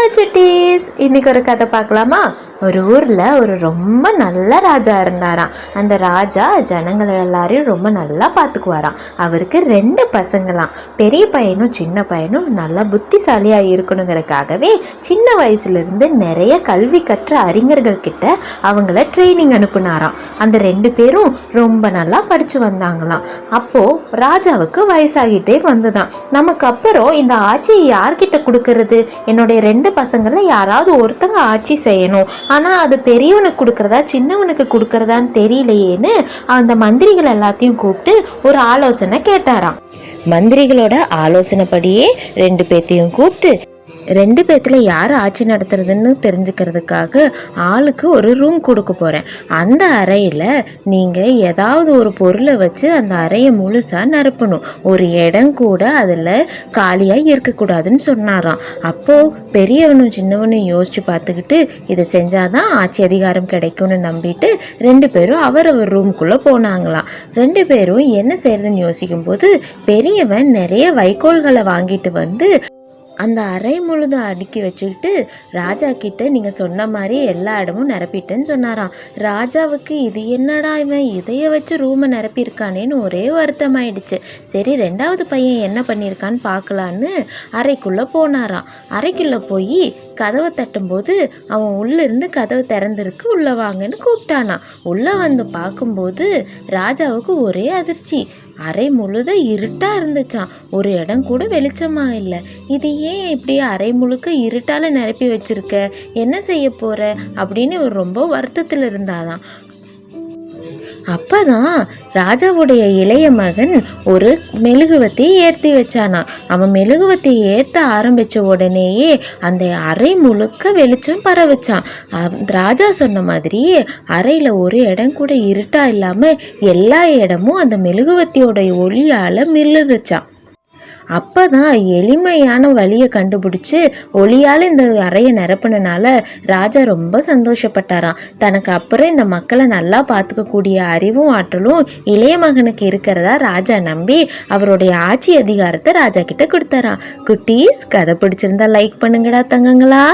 Hello சுட்டீஸ், இன்னைக்கு ஒரு கதை பார்க்கலாமா? ஒரு ஊரில் ஒரு ரொம்ப நல்ல ராஜா இருந்தாராம். அந்த ராஜா ஜனங்களை எல்லாரையும் ரொம்ப நல்லா பார்த்துக்குவாராம். அவருக்கு 2 பசங்களாம். பெரிய பையனும் சின்ன பையனும் நல்லா புத்திசாலியாக இருக்கணுங்கிறதுக்காகவே சின்ன வயசுலேருந்து நிறைய கல்வி கற்ற அறிஞர்கள்கிட்ட அவங்கள ட்ரைனிங் அனுப்புனாராம். அந்த 2 பேரும் ரொம்ப நல்லா படித்து வந்தாங்களாம். அப்போது ராஜாவுக்கு வயசாகிட்டே வந்ததாம். நமக்கு அப்புறம் இந்த ஆட்சியை யார்கிட்ட கொடுக்கறது? என்னுடைய 2 பசங்களில் யாராவது ஒருத்தங்க ஆட்சி செய்யணும். ஆனால் அது பெரியவனுக்கு கொடுக்குறதா சின்னவனுக்கு கொடுக்குறதான்னு தெரியலையேன்னு அந்த மந்திரிகள் எல்லாத்தையும் கூப்பிட்டு ஒரு ஆலோசனை கேட்டாராம். மந்திரிகளோட ஆலோசனைப்படியே 2 பேர்த்தையும் கூப்பிட்டு 2 பேர்த்தில் யார் ஆட்சி நடத்துறதுன்னு தெரிஞ்சுக்கிறதுக்காக ஆளுக்கு ஒரு ரூம் கொடுக்க போகிறேன். அந்த அறையில் நீங்கள் ஏதாவது ஒரு பொருளை வச்சு அந்த அறையை முழுசாக நிரப்பணும். ஒரு இடம் கூட அதில் காலியாக இருக்கக்கூடாதுன்னு சொன்னாராம். அப்போது பெரியவனும் சின்னவனும் யோசித்து பார்த்துக்கிட்டு இதை செஞ்சாதான் ஆட்சி அதிகாரம் கிடைக்கும்னு நம்பிட்டு 2 பேரும் அவரவர் ரூம்குள்ளே போனாங்களாம். 2 பேரும் என்ன செய்யறதுன்னு யோசிக்கும்போது பெரியவன் நிறைய வைக்கோல்களை வாங்கிட்டு வந்து அந்த அறை முழுதும் அடுக்கி வச்சுக்கிட்டு ராஜா கிட்ட நீங்கள் சொன்ன மாதிரி எல்லா இடமும் நிரப்பிட்டேன்னு சொன்னாராம். ராஜாவுக்கு இது என்னடா இவன் இதைய வச்சு ரூமை நிரப்பியிருக்கானேன்னு ஒரே வருத்தமாயிடுச்சு. சரி, 2வது பையன் என்ன பண்ணியிருக்கான்னு பார்க்கலான்னு அறைக்குள்ளே போனாராம். அறைக்குள்ளே போய் கதவை தட்டும்போது அவன் உள்ளிருந்து கதவை திறந்திருக்கு, உள்ளே வாங்கன்னு கூப்பிட்டானா. உள்ளே வந்து பார்க்கும்போது ராஜாவுக்கு ஒரே அதிர்ச்சி. அறை முழுதும் இருட்டாக இருந்துச்சான். ஒரு இடம் கூட வெளிச்சமாக இல்லை. இது ஏன் இப்படி அறை முழுக்க இருட்டால் நிரப்பி வச்சிருக்க, என்ன செய்ய போகிற அப்படின்னு ரொம்ப வருத்தத்தில் இருந்தாதான். அப்பதான் ராஜாவுடைய இளைய மகன் ஒரு மெழுகுவத்தை ஏற்றி வச்சானா. அவன் மெழுகுவத்தை ஏற்ற ஆரம்பித்த உடனேயே அந்த அறை முழுக்க வெளிச்சம் பரவச்சான். ராஜா சொன்ன மாதிரியே அறையில் ஒரு இடம் கூட இருட்டா இல்லாமல் எல்லா இடமும் அந்த மெழுகுவத்தியோட ஒளியால் மிளறுச்சான். அப்போ தான் எளிமையான வழியை கண்டுபிடிச்சி ஒளியால் இந்த அறையை நிரப்பினால ராஜா ரொம்ப சந்தோஷப்பட்டாராம். தனக்கு அப்புறம் இந்த மக்களை நல்லா பார்த்துக்கக்கூடிய அறிவும் ஆற்றலும் இளைய மகனுக்கு இருக்கிறதா ராஜா நம்பி அவருடைய ஆட்சி அதிகாரத்தை ராஜா கிட்ட கொடுத்தாராம். குட்டீஸ், கதை பிடிச்சிருந்தா லைக் பண்ணுங்கடா தங்கங்களா.